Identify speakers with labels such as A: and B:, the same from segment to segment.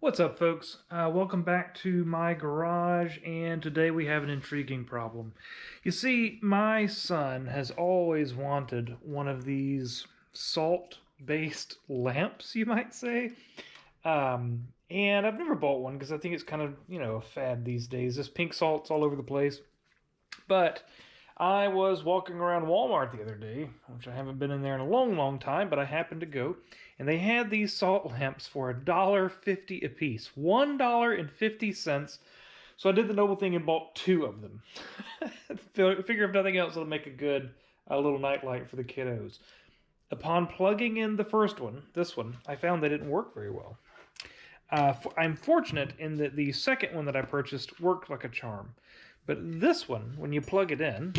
A: What's up, folks? Welcome back to my garage, and today we have an intriguing problem. You see, my son has always wanted one of these salt-based lamps, you might say. And I've never bought one because I think it's kind of, a fad these days. This pink salt's all over the place. But I was walking around Walmart the other day, which I haven't been in there in a long, long time, but I happened to go, and they had these salt lamps for $1.50 a piece. $1.50. So I did the noble thing and bought two of them. Figure if nothing else, it'll make a good little nightlight for the kiddos. Upon plugging in the first one, this one, I found they didn't work very well. I'm fortunate in that the second one that I purchased worked like a charm. But this one, when you plug it in,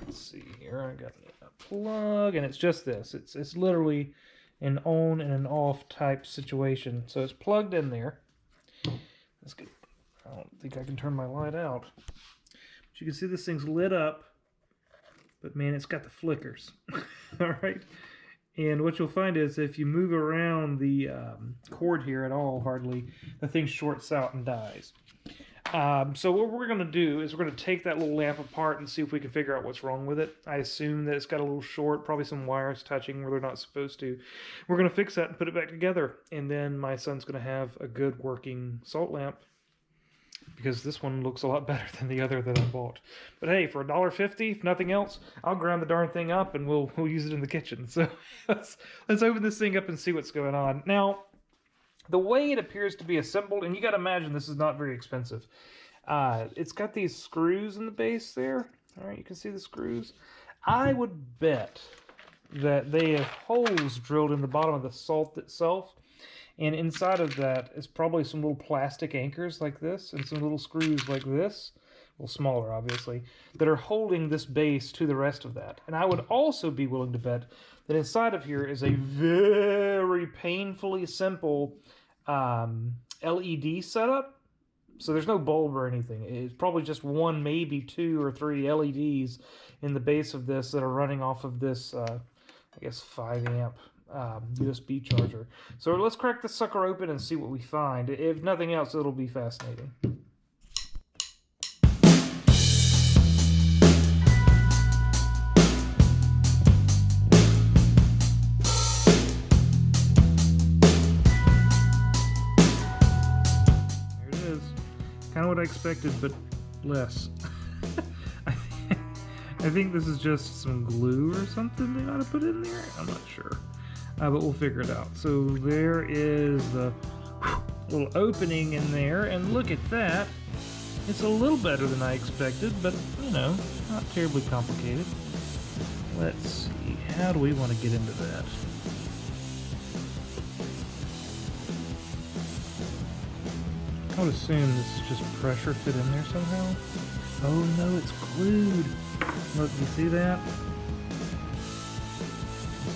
A: let's see here, I got a plug, and it's just this. It's literally an on and an off type situation. So it's plugged in there. Let's get, I don't think I can turn my light out. But you can see this thing's lit up, but man, it's got the flickers. All right. And what you'll find is if you move around the cord here at all, hardly, the thing shorts out and dies. So what we're going to do is we're going to take that little lamp apart and see if we can figure out what's wrong with it. I assume that it's got a little short, probably some wires touching where they're not supposed to. We're going to fix that and put it back together. And then my son's going to have a good working salt lamp, because this one looks a lot better than the other that I bought. But hey, for $1.50, if nothing else, I'll ground the darn thing up and we'll use it in the kitchen. So let's open this thing up and see what's going on. Now, the way it appears to be assembled, and you got to imagine this is not very expensive. It's got these screws in the base there. All right, you can see the screws. I would bet that they have holes drilled in the bottom of the salt itself. And inside of that is probably some little plastic anchors like this and some little screws like this, well, smaller obviously, that are holding this base to the rest of that. And I would also be willing to bet that inside of here is a very painfully simple LED setup. So there's no bulb or anything. It's probably just one, maybe two or three LEDs in the base of this that are running off of this, I guess, 5 amp USB charger. So let's crack this sucker open and see what we find. If nothing else, it'll be fascinating. There it is. Kind of what I expected, but less. I think this is just some glue or something they ought to put in there. I'm not sure. But we'll figure it out. So there is the little opening in there, and look at that. It's a little better than I expected, but, not terribly complicated. Let's see, how do we want to get into that? I would assume this is just pressure fit in there somehow. Oh no, it's glued. Look, you see that?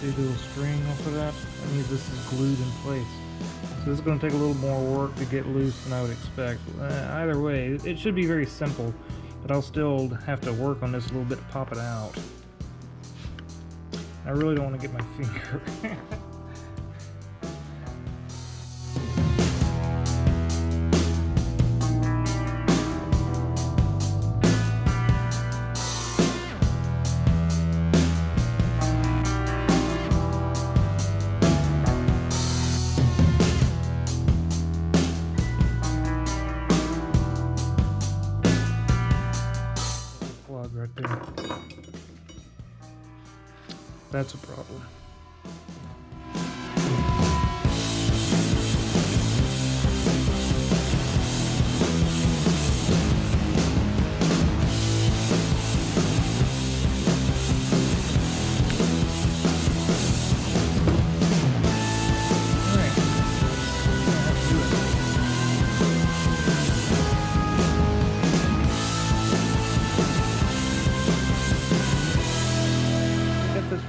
A: See the little string off of that? That means this is glued in place. So this is going to take a little more work to get loose than I would expect. Either way, it should be very simple, but I'll still have to work on this a little bit to pop it out. I really don't want to get my finger. Right there. That's a problem.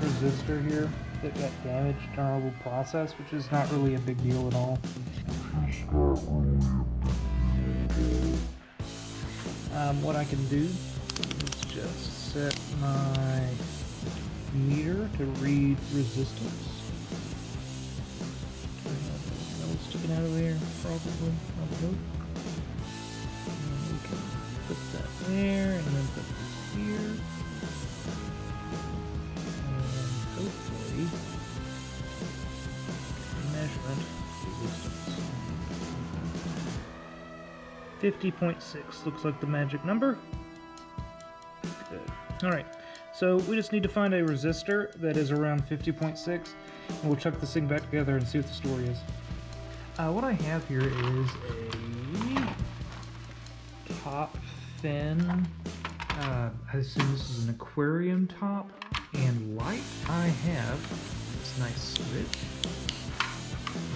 A: Resistor here that got damaged during our little process, which is not really a big deal at all. What I can do is just set my meter to read resistance. Sticking out of there, probably. I would hope. And we can put that there, and then put this here. And hopefully, measurement resistance. 50.6 looks like the magic number. Good. Alright, so we just need to find a resistor that is around 50.6, and we'll chuck this thing back together and see what the story is. What I have here is a top fin. I assume this is an aquarium top and light. I have this nice switch.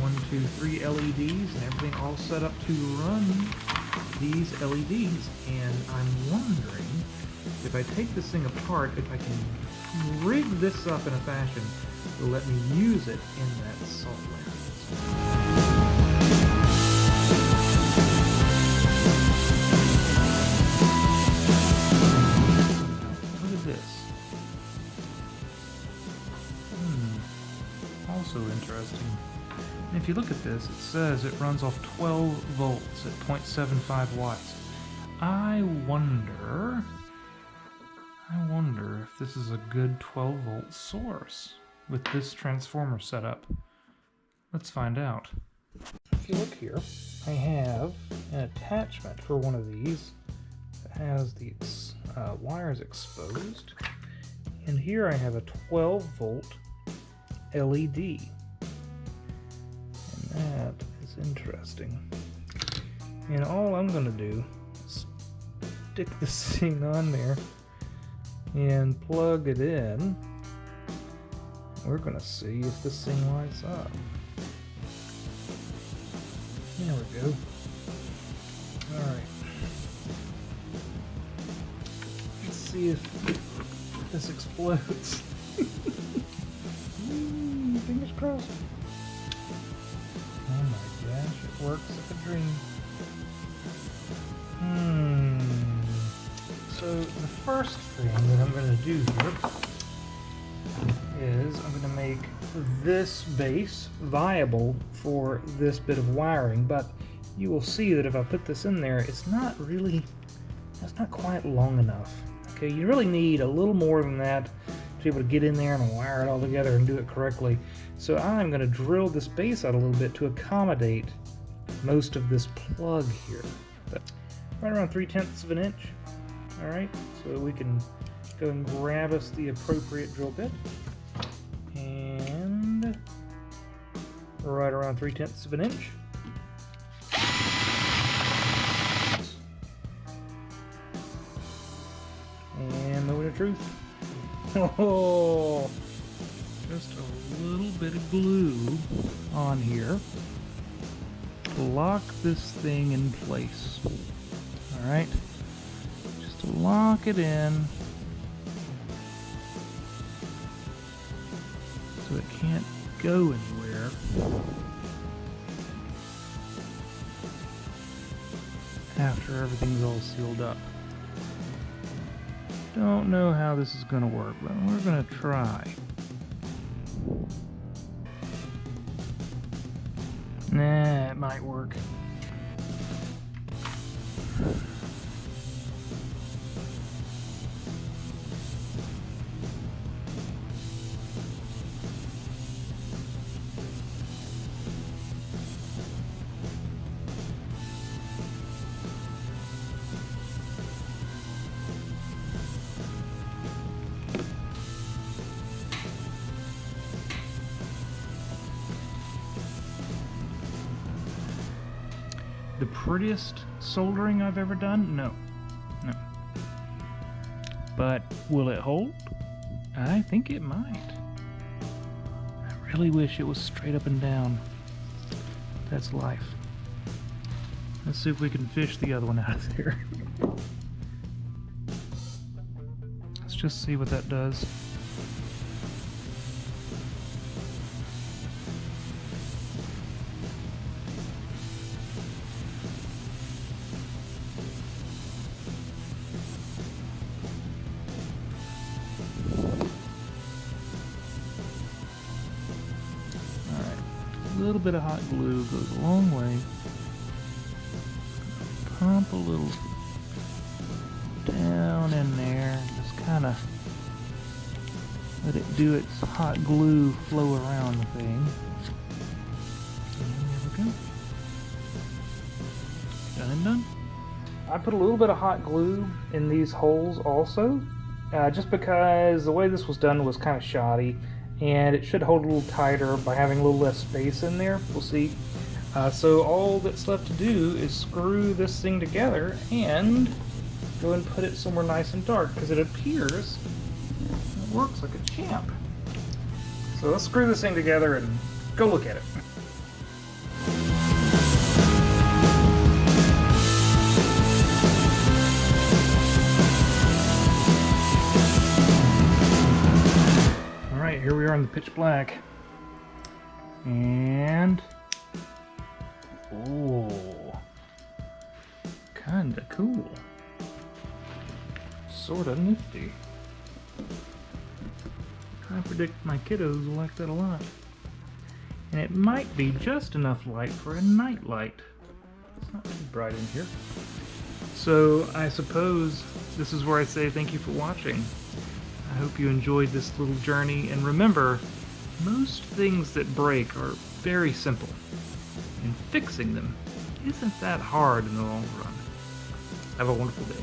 A: 1, 2, 3 LEDs and everything all set up to run these LEDs. And I'm wondering if I take this thing apart, if I can rig this up in a fashion to let me use it in that salt lamp. Also interesting. And if you look at this, it says it runs off 12 volts at 0.75 watts. I wonder if this is a good 12 volt source with this transformer setup. Let's find out. If you look here, I have an attachment for one of these that has the wires exposed. And here I have a 12 volt LED. And that is interesting. And all I'm going to do is stick this thing on there and plug it in. We're going to see if this thing lights up. There we go. Alright. Let's see if this explodes. Fingers crossed. Oh my gosh, it works like a dream. So the first thing that I'm going to do here is I'm going to make this base viable for this bit of wiring, but you will see that if I put this in there, it's not quite long enough. Okay, you really need a little more than that to be able to get in there and wire it all together and do it correctly. So I'm going to drill this base out a little bit to accommodate most of this plug here. Right around 3/10 of an inch. Alright, so we can go and grab us the appropriate drill bit. And right around 3/10 of an inch. And moment of truth. Oh, just a little bit of glue on here to lock this thing in place. Alright, just to lock it in so it can't go anywhere. After everything's all sealed up. Don't know how this is going to work, but we're going to try. Nah, it might work. The prettiest soldering I've ever done? No. No. But will it hold? I think it might. I really wish it was straight up and down. That's life. Let's see if we can fish the other one out of there. Let's just see what that does. little bit of hot glue goes a long way. Pump a little down in there. Just kind of let it do its hot glue flow around the thing. And there we go. Done and done. I put a little bit of hot glue in these holes also, just because the way this was done was kind of shoddy, and it should hold a little tighter by having a little less space in there. We'll see. So all that's left to do is screw this thing together and go and put it somewhere nice and dark, because it appears it works like a champ. So let's screw this thing together and go look at it. Alright, here we are in the pitch black. And oh, kinda cool. Sorta nifty. I predict my kiddos will like that a lot. And it might be just enough light for a night light. It's not too bright in here. So I suppose this is where I say thank you for watching. I hope you enjoyed this little journey, and remember, most things that break are very simple, and fixing them isn't that hard in the long run. Have a wonderful day.